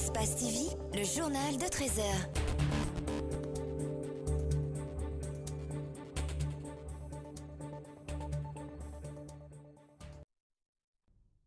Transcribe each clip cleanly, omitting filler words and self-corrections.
Espace TV, le journal de 13 heures.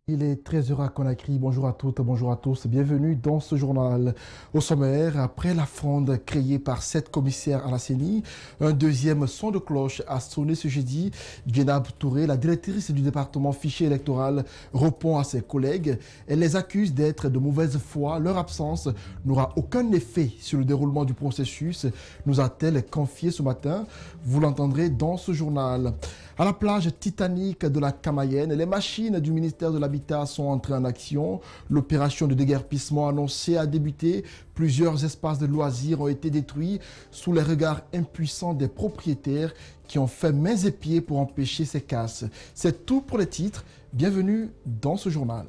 Il est 13h à Conakry. Bonjour à toutes, bonjour à tous. Bienvenue dans ce journal. Au sommaire, après la fronde créée par 7 commissaires à la CENI, un deuxième son de cloche a sonné ce jeudi. Djenab Touré, la directrice du département fichier électoral, répond à ses collègues. Elle les accuse d'être de mauvaise foi. Leur absence n'aura aucun effet sur le déroulement du processus, nous a-t-elle confié ce matin. Vous l'entendrez dans ce journal. À la plage titanique de la Camayenne, les machines du ministère de l'Habitat sont entrées en action. L'opération de déguerpissement annoncée a débuté. Plusieurs espaces de loisirs ont été détruits sous les regards impuissants des propriétaires qui ont fait mains et pieds pour empêcher ces casses. C'est tout pour les titres. Bienvenue dans ce journal.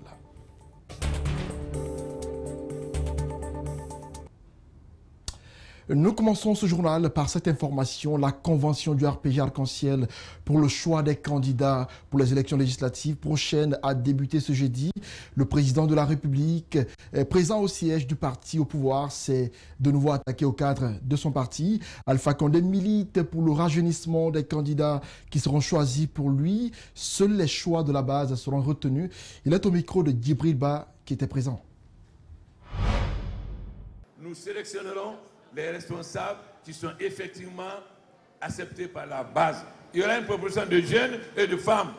Nous commençons ce journal par cette information. La convention du RPG Arc-en-Ciel pour le choix des candidats pour les élections législatives prochaines a débuté ce jeudi. Le président de la République, présent au siège du parti au pouvoir, s'est de nouveau attaqué au cadre de son parti. Alpha Condé milite pour le rajeunissement des candidats qui seront choisis pour lui. Seuls les choix de la base seront retenus. Il est au micro de Djibril Ba qui était présent. Nous sélectionnerons les responsables qui sont effectivement acceptés par la base. Il y aura une proposition de jeunes et de femmes.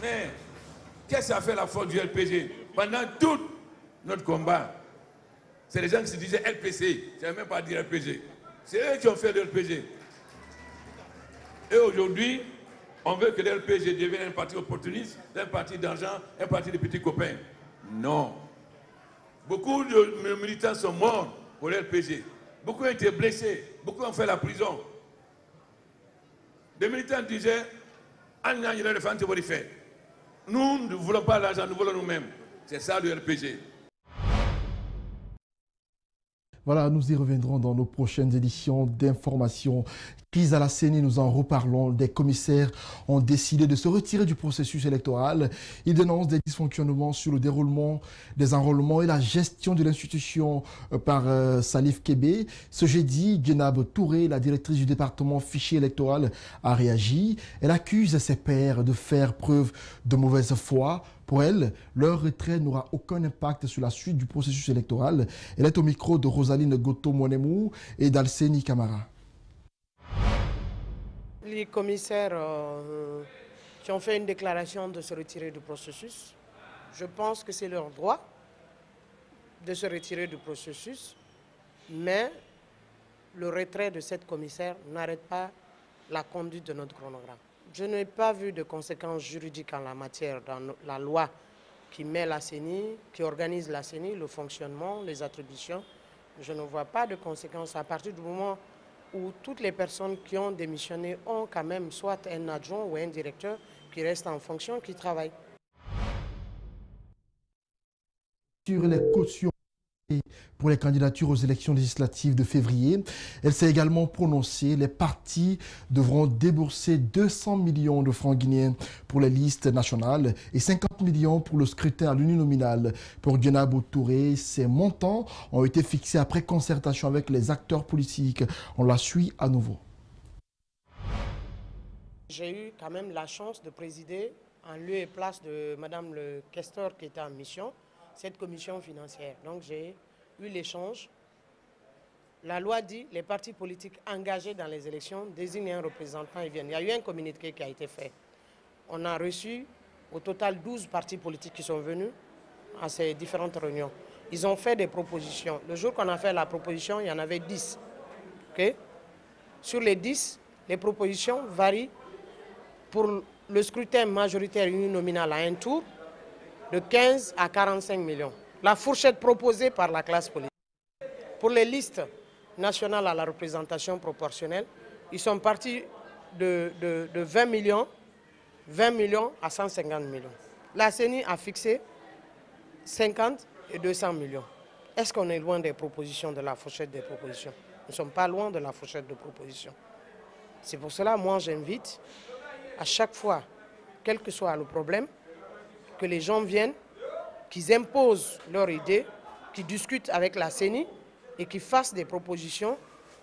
Mais qu'est-ce que ça fait la force du LPG? Pendant tout notre combat, c'est les gens qui se disaient LPC, je ne vais même pas dire LPG. C'est eux qui ont fait le LPG. Et aujourd'hui, on veut que le LPG devienne un parti opportuniste, un parti d'argent, un parti de petits copains. Non. Beaucoup de militants sont morts pour le LPG. Beaucoup ont été blessés. Beaucoup ont fait la prison. Des militants disaient nous ne voulons pas l'argent, nous voulons nous-mêmes. C'est ça le LPG. Voilà, nous y reviendrons dans nos prochaines éditions d'information. Crise à la CENI, nous en reparlons. Des commissaires ont décidé de se retirer du processus électoral. Ils dénoncent des dysfonctionnements sur le déroulement des enrôlements et la gestion de l'institution par Salif Kébé. Ce jeudi, Djenab Touré, la directrice du département fichier électoral, a réagi. Elle accuse ses pairs de faire preuve de mauvaise foi. Pour elle, leur retrait n'aura aucun impact sur la suite du processus électoral. Elle est au micro de Rosaline Goto-Monemou et d'Alseni Camara. Les commissaires qui ont fait une déclaration de se retirer du processus, je pense que c'est leur droit de se retirer du processus, mais le retrait de cette commissaire n'arrête pas la conduite de notre chronogramme. Je n'ai pas vu de conséquences juridiques en la matière dans la loi qui met la CENI, qui organise la CENI, le fonctionnement, les attributions. Je ne vois pas de conséquences à partir du moment où toutes les personnes qui ont démissionné ont quand même soit un adjoint ou un directeur qui reste en fonction, qui travaille. Sur les cautions pour les candidatures aux élections législatives de février, elle s'est également prononcée. Les partis devront débourser 200 millions de francs guinéens pour les listes nationales et 50 millions pour le scrutin à l'uninominal. Pour Djenab Touré, ces montants ont été fixés après concertation avec les acteurs politiques. On la suit à nouveau. J'ai eu quand même la chance de présider en lieu et place de Madame le questeur qui était en mission, cette commission financière. Donc j'ai eu l'échange. La loi dit les partis politiques engagés dans les élections désignent un représentant et viennent. Il y a eu un communiqué qui a été fait. On a reçu au total 12 partis politiques qui sont venus à ces différentes réunions. Ils ont fait des propositions. Le jour qu'on a fait la proposition, il y en avait 10. Okay? Sur les 10, les propositions varient pour le scrutin majoritaire uninominal à un tour de 15 à 45 millions. La fourchette proposée par la classe politique. Pour les listes nationales à la représentation proportionnelle, ils sont partis de 20 millions à 150 millions. La CENI a fixé 50 et 200 millions. Est-ce qu'on est loin des propositions, de la fourchette des propositions? Nous ne sommes pas loin de la fourchette de propositions. C'est pour cela, moi, j'invite à chaque fois, quel que soit le problème, que les gens viennent qu'ils imposent leurs idées, qu'ils discutent avec la CENI et qu'ils fassent des propositions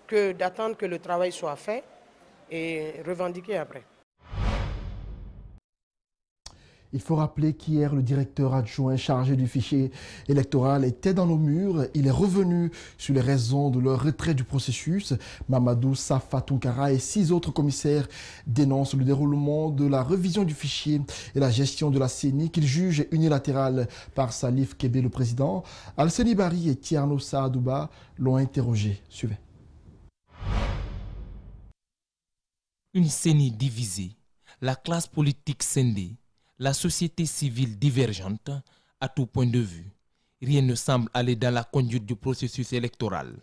que d'attendre que le travail soit fait et revendiquer après. Il faut rappeler qu'hier, le directeur adjoint chargé du fichier électoral était dans nos murs. Il est revenu sur les raisons de leur retrait du processus. Mamadou Safa Tunkara et 6 autres commissaires dénoncent le déroulement de la révision du fichier et la gestion de la CENI qu'ils jugent unilatérale par Salif Kébé, le président. Alseni Bari et Tierno Saadouba l'ont interrogé. Suivez. Une CENI divisée, la classe politique scindée, la société civile divergente à tout point de vue. Rien ne semble aller dans la conduite du processus électoral.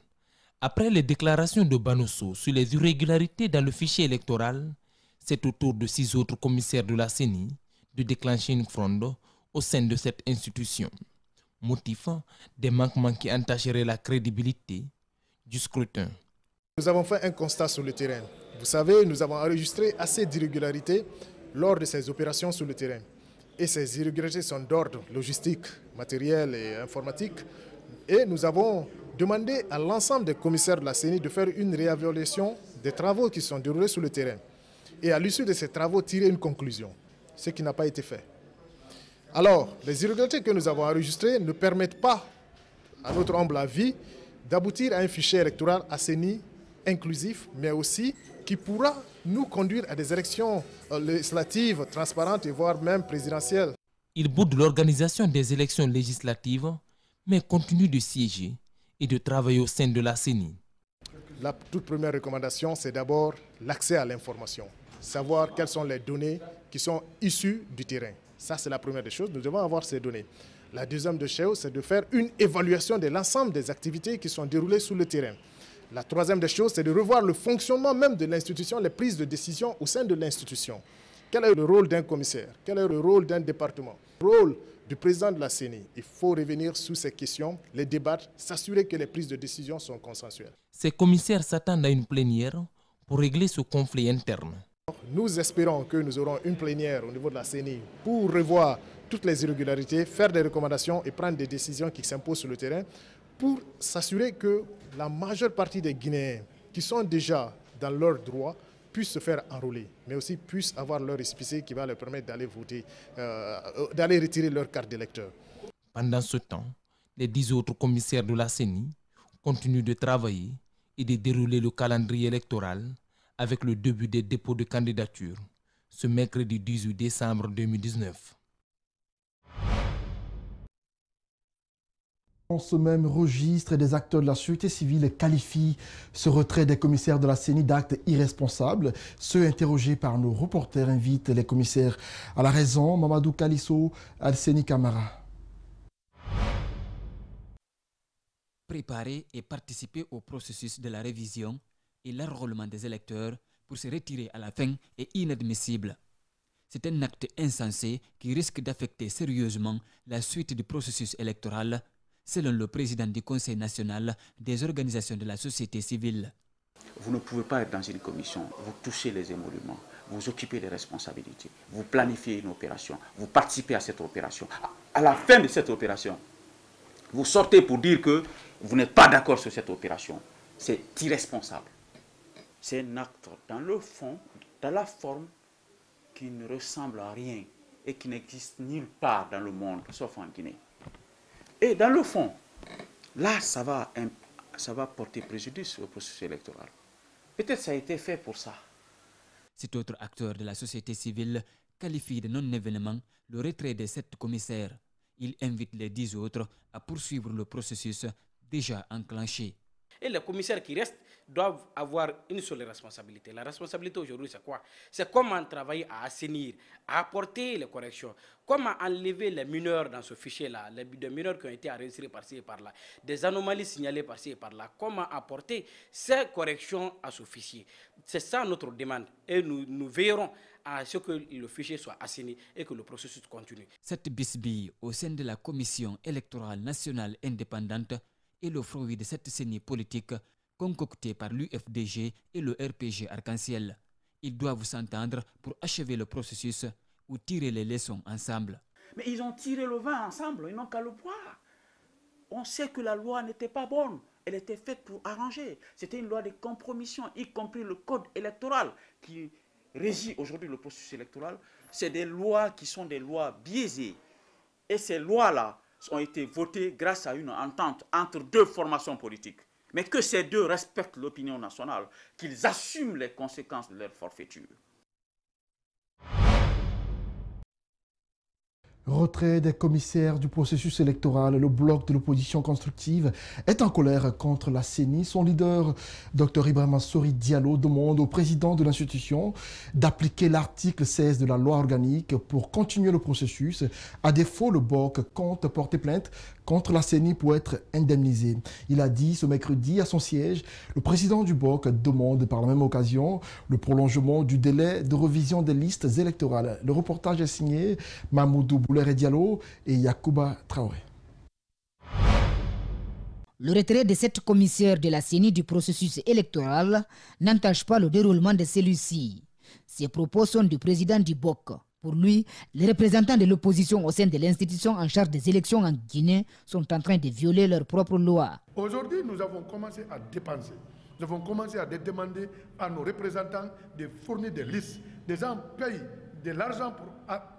Après les déclarations de Banosso sur les irrégularités dans le fichier électoral, c'est au tour de 6 autres commissaires de la CENI de déclencher une fronde au sein de cette institution. Motif, des manquements qui entacheraient la crédibilité du scrutin. Nous avons fait un constat sur le terrain. Vous savez, nous avons enregistré assez d'irrégularités lors de ces opérations sur le terrain. Et ces irrégularités sont d'ordre logistique, matériel et informatique. Et nous avons demandé à l'ensemble des commissaires de la CENI de faire une réévaluation des travaux qui sont déroulés sur le terrain. Et à l'issue de ces travaux, tirer une conclusion, ce qui n'a pas été fait. Alors, les irrégularités que nous avons enregistrées ne permettent pas, à notre humble avis, d'aboutir à un fichier électoral CENI inclusif, mais aussi qui pourra nous conduire à des élections législatives, transparentes et voire même présidentielles. Il boude l'organisation des élections législatives, mais continue de siéger et de travailler au sein de la CENI. La toute première recommandation, c'est d'abord l'accès à l'information. Savoir quelles sont les données qui sont issues du terrain. Ça, c'est la première des choses. Nous devons avoir ces données. La deuxième des choses, c'est de faire une évaluation de l'ensemble des activités qui sont déroulées sur le terrain. La troisième des choses, c'est de revoir le fonctionnement même de l'institution, les prises de décision au sein de l'institution. Quel est le rôle d'un commissaire? Quel est le rôle d'un département? Le rôle du président de la CENI. Il faut revenir sur ces questions, les débattre, s'assurer que les prises de décision sont consensuelles. Ces commissaires s'attendent à une plénière pour régler ce conflit interne. Nous espérons que nous aurons une plénière au niveau de la CENI pour revoir toutes les irrégularités, faire des recommandations et prendre des décisions qui s'imposent sur le terrain pour s'assurer que la majeure partie des Guinéens qui sont déjà dans leurs droits puissent se faire enrôler, mais aussi puissent avoir leur récépissé qui va leur permettre d'aller voter, d'aller retirer leur carte d'électeur. Pendant ce temps, les 10 autres commissaires de la CENI continuent de travailler et de dérouler le calendrier électoral avec le début des dépôts de candidature ce mercredi 18 décembre 2019. Dans ce même registre, des acteurs de la société civile qualifient ce retrait des commissaires de la CENI d'actes irresponsables. Ceux interrogés par nos reporters invitent les commissaires à la raison. Mamadou Kalisso, Alseni Kamara. Préparer et participer au processus de la révision et l'enrôlement des électeurs pour se retirer à la fin est inadmissible. C'est un acte insensé qui risque d'affecter sérieusement la suite du processus électoral, selon le président du Conseil national des organisations de la société civile. Vous ne pouvez pas être dans une commission, vous touchez les émoluments, vous occupez des responsabilités, vous planifiez une opération, vous participez à cette opération. À la fin de cette opération, vous sortez pour dire que vous n'êtes pas d'accord sur cette opération. C'est irresponsable. C'est un acte dans le fond, dans la forme, qui ne ressemble à rien et qui n'existe nulle part dans le monde, sauf en Guinée. Et dans le fond, là, ça va porter préjudice au processus électoral. Peut-être que ça a été fait pour ça. Cet autre acteur de la société civile qualifie de non-événement le retrait des 7 commissaires. Il invite les 10 autres à poursuivre le processus déjà enclenché. Et les commissaires qui restent doivent avoir une seule responsabilité. La responsabilité aujourd'hui, c'est quoi? C'est comment travailler à assainir, à apporter les corrections, comment enlever les mineurs dans ce fichier-là, des mineurs qui ont été enregistrés par-ci et par-là, des anomalies signalées par-ci et par-là, comment apporter ces corrections à ce fichier. C'est ça notre demande et nous veillerons à ce que le fichier soit assaini et que le processus continue. Cette bisbille au sein de la Commission électorale nationale indépendante est le fruit de cette CENI politique concoctée par l'UFDG et le RPG Arc-en-Ciel. Ils doivent s'entendre pour achever le processus ou tirer les leçons ensemble. Mais ils ont tiré le vin ensemble, ils n'ont qu'à le boire. On sait que la loi n'était pas bonne. Elle était faite pour arranger. C'était une loi de compromission, y compris le code électoral qui régit aujourd'hui le processus électoral. C'est des lois qui sont des lois biaisées. Et ces lois-là ont été votées grâce à une entente entre deux formations politiques. Mais que ces deux respectent l'opinion nationale, qu'ils assument les conséquences de leur forfaiture. Retrait des commissaires du processus électoral, le bloc de l'opposition constructive est en colère contre la CENI. Son leader, Dr Ibrahima Sori Diallo, demande au président de l'institution d'appliquer l'article 16 de la loi organique pour continuer le processus. À défaut, le BOC compte porter plainte contre la CENI pour être indemnisé. Il a dit ce mercredi à son siège, le président du BOC demande par la même occasion le prolongement du délai de révision des listes électorales. Le reportage est signé Mahmoudou Boulere Diallo et Yacouba Traoré. Le retrait de 7 commissaires de la CENI du processus électoral n'entache pas le déroulement de celui-ci. Ces propos sont du président du BOC. Pour lui, les représentants de l'opposition au sein de l'institution en charge des élections en Guinée sont en train de violer leurs propres lois. Aujourd'hui, nous avons commencé à dépenser. Nous avons commencé à demander à nos représentants de fournir des listes. Des gens payent de l'argent pour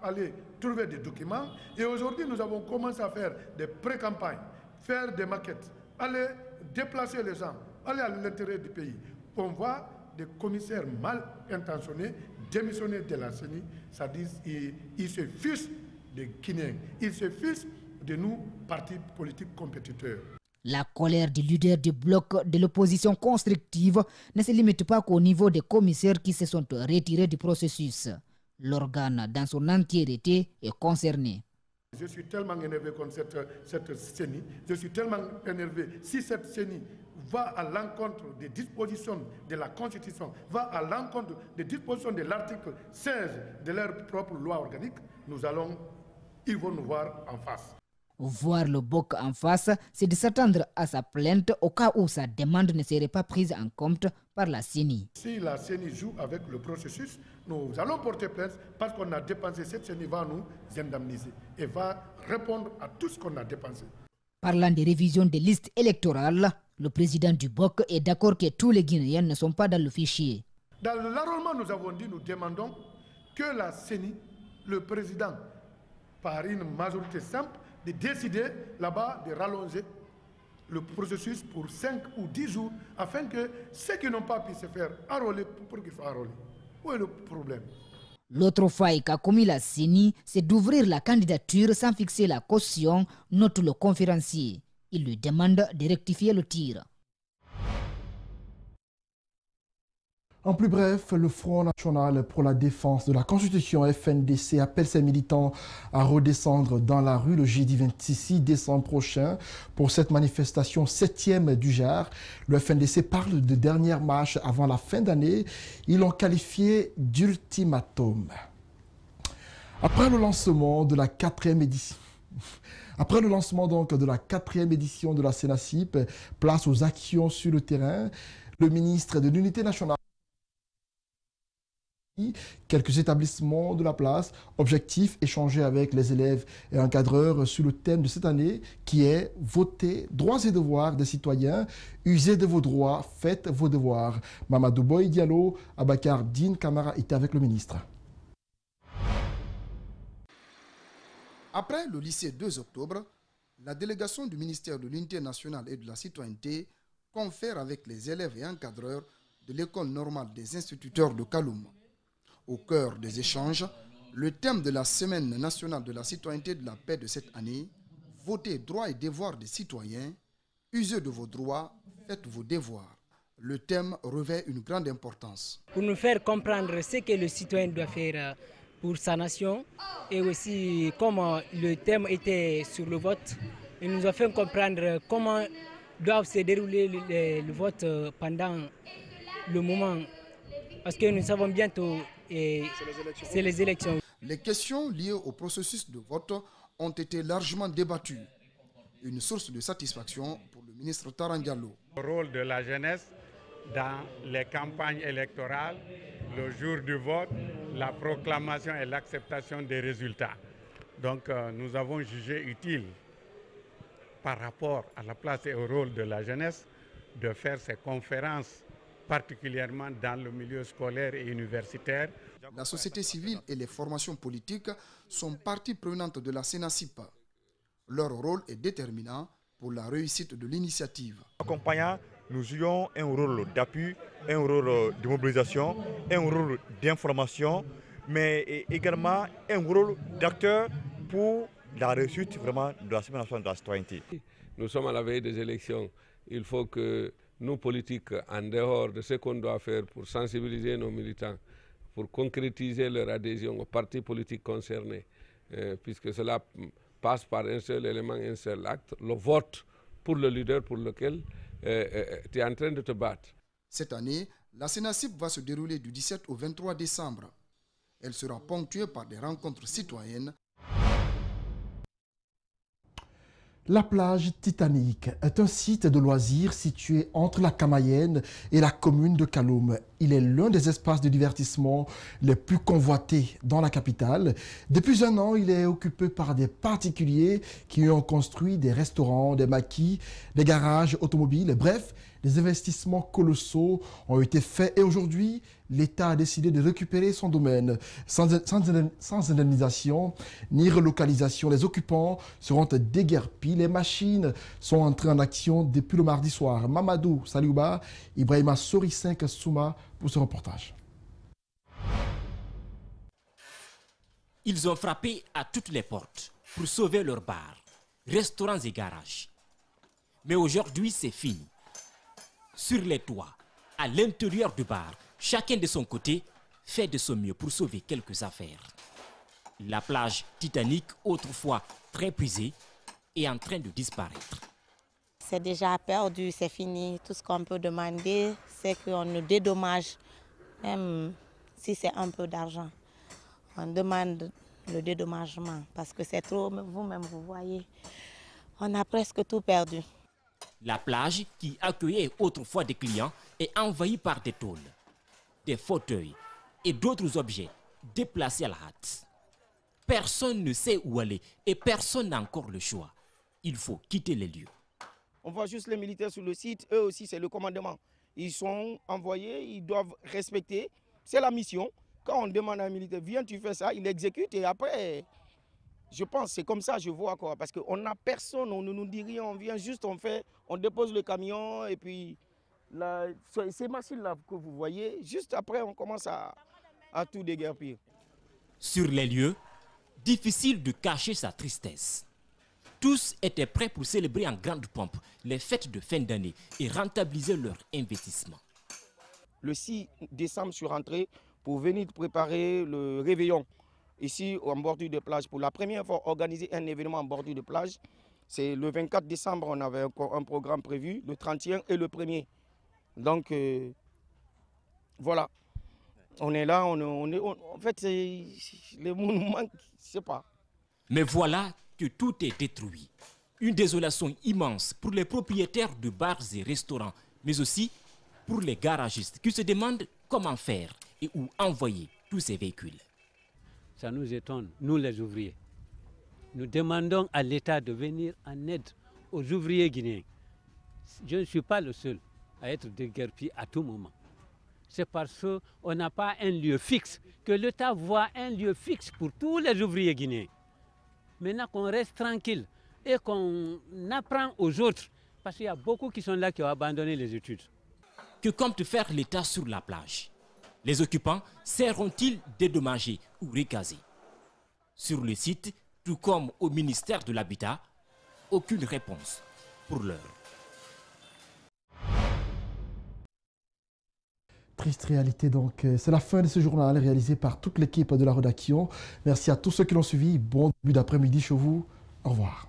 aller trouver des documents. Et aujourd'hui, nous avons commencé à faire des pré-campagnes, faire des maquettes, aller déplacer les gens, aller à l'intérieur du pays. On voit des commissaires mal intentionnés démissionner de la CENI, c'est-à-dire ils se fichent des Guinéens, ils se fichent de nous, partis politiques compétiteurs. La colère du leader du bloc de l'opposition constructive ne se limite pas qu'au niveau des commissaires qui se sont retirés du processus. L'organe dans son entièreté est concerné. Je suis tellement énervé contre cette CENI, je suis tellement énervé. Si cette CENI va à l'encontre des dispositions de la Constitution, va à l'encontre des dispositions de l'article 16 de leur propre loi organique, ils vont nous voir en face. Voir le BOC en face, c'est de s'attendre à sa plainte au cas où sa demande ne serait pas prise en compte par la CENI. Si la CENI joue avec le processus, nous allons porter plainte parce qu'on a dépensé. Cette CENI va nous indemniser et va répondre à tout ce qu'on a dépensé. Parlant des révisions des listes électorales, le président du BOC est d'accord que tous les Guinéens ne sont pas dans le fichier. Dans l'enrôlement, nous avons dit, nous demandons que la CENI, le président, par une majorité simple, de décider là-bas de rallonger le processus pour 5 ou 10 jours afin que ceux qui n'ont pas pu se faire enrôler pour qu'ils soient enrôlés. Où est le problème? L'autre faille qu'a commis la CENI, c'est d'ouvrir la candidature sans fixer la caution, note le conférencier. Il lui demande de rectifier le tir. En plus bref, le Front national pour la défense de la Constitution FNDC appelle ses militants à redescendre dans la rue le jeudi 26 décembre prochain pour cette manifestation 7e du genre. Le FNDC parle de dernière marche avant la fin d'année. Ils l'ont qualifié d'ultimatum. Après le lancement de la 4e édition. Après le lancement donc de la 4e édition de la CENACIP, place aux actions sur le terrain, le ministre de l'Unité nationale quelques établissements de la place. Objectif, échanger avec les élèves et encadreurs sur le thème de cette année qui est voter, droits et devoirs des citoyens, usez de vos droits, faites vos devoirs. Mamadou Boy Diallo, Abakar Din Kamara était avec le ministre. Après le lycée 2 octobre, la délégation du ministère de l'Unité nationale et de la citoyenneté confère avec les élèves et encadreurs de l'école normale des instituteurs de Kaloum. Au cœur des échanges, le thème de la Semaine nationale de la citoyenneté et de la paix de cette année, votez droits et devoirs des citoyens, usez de vos droits, faites vos devoirs. Le thème revêt une grande importance. Pour nous faire comprendre ce que le citoyen doit faire pour sa nation et aussi comment le thème était sur le vote, il nous a fait comprendre comment doivent se dérouler le vote pendant le moment. Parce que nous savons bientôt, c'est les élections. Les questions liées au processus de vote ont été largement débattues. Une source de satisfaction pour le ministre Tarandiallo. Le rôle de la jeunesse dans les campagnes électorales, le jour du vote, la proclamation et l'acceptation des résultats. Donc nous avons jugé utile, par rapport à la place et au rôle de la jeunesse, de faire ces conférences, particulièrement dans le milieu scolaire et universitaire. La société civile et les formations politiques sont partie prenante de la CENACIP. Leur rôle est déterminant pour la réussite de l'initiative. Accompagnant, nous jouons un rôle d'appui, un rôle de mobilisation, un rôle d'information, mais également un rôle d'acteur pour la réussite vraiment de la Semaine nationale de la citoyenneté. Nous sommes à la veille des élections. Il faut que nous, politiques, en dehors de ce qu'on doit faire pour sensibiliser nos militants, pour concrétiser leur adhésion aux partis politiques concernés, puisque cela passe par un seul élément, un seul acte, le vote pour le leader pour lequel tu es en train de te battre. Cette année, la CENACIP va se dérouler du 17 au 23 décembre. Elle sera ponctuée par des rencontres citoyennes. La plage Titanic est un site de loisirs situé entre la Camayenne et la commune de Kaloum. Il est l'un des espaces de divertissement les plus convoités dans la capitale. Depuis un an, il est occupé par des particuliers qui ont construit des restaurants, des maquis, des garages automobiles. Bref, des investissements colossaux ont été faits et aujourd'hui, l'État a décidé de récupérer son domaine sans indemnisation ni relocalisation. Les occupants seront déguerpis. Les machines sont entrées en action depuis le mardi soir. Mamadou Saliouba, Ibrahima Sori 5 Souma pour ce reportage. Ils ont frappé à toutes les portes pour sauver leurs bars, restaurants et garages. Mais aujourd'hui, c'est fini. Sur les toits, à l'intérieur du bar, chacun de son côté fait de son mieux pour sauver quelques affaires. La plage Titanic, autrefois très prisée, est en train de disparaître. C'est déjà perdu, c'est fini. Tout ce qu'on peut demander, c'est qu'on nous dédommage, même si c'est un peu d'argent. On demande le dédommagement parce que c'est trop, vous-même vous voyez, on a presque tout perdu. La plage, qui accueillait autrefois des clients, est envahie par des tôles, des fauteuils et d'autres objets déplacés à la hâte. Personne ne sait où aller et personne n'a encore le choix. Il faut quitter les lieux. On voit juste les militaires sur le site, eux aussi c'est le commandement. Ils sont envoyés, ils doivent respecter, c'est la mission. Quand on demande à un militaire, viens tu fais ça, il exécute et après... Je pense c'est comme ça je vois quoi, parce qu'on n'a personne, on ne nous dit rien, on vient juste, on dépose le camion et puis ces machines-là que vous voyez, juste après on commence à tout déguerpir. Sur les lieux, difficile de cacher sa tristesse. Tous étaient prêts pour célébrer en grande pompe les fêtes de fin d'année et rentabiliser leur investissement. Le 6 décembre, je suis rentré pour venir préparer le réveillon. Ici, en bordure de plage, pour la première fois, organiser un événement en bordure de plage. C'est le 24 décembre, on avait encore un programme prévu, le 31 et le 1er. Donc, voilà. On est là, en fait, les mots nous manquent, je ne sais pas. Mais voilà que tout est détruit. Une désolation immense pour les propriétaires de bars et restaurants, mais aussi pour les garagistes qui se demandent comment faire et où envoyer tous ces véhicules. Ça nous étonne, nous les ouvriers. Nous demandons à l'État de venir en aide aux ouvriers guinéens. Je ne suis pas le seul à être déguerpi à tout moment. C'est parce qu'on n'a pas un lieu fixe, que l'État voit un lieu fixe pour tous les ouvriers guinéens. Maintenant qu'on reste tranquille et qu'on apprend aux autres, parce qu'il y a beaucoup qui sont là qui ont abandonné les études. Que compte faire l'État sur la plage? Les occupants seront-ils dédommagés ou recasés? Sur le site, tout comme au ministère de l'Habitat, aucune réponse pour l'heure. Triste réalité donc. C'est la fin de ce journal réalisé par toute l'équipe de la rédaction. Merci à tous ceux qui l'ont suivi. Bon début d'après-midi chez vous. Au revoir.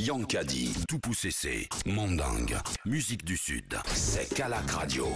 Yankadi, Toupou CC, Mandang, musique du Sud, c'est Kalak Radio.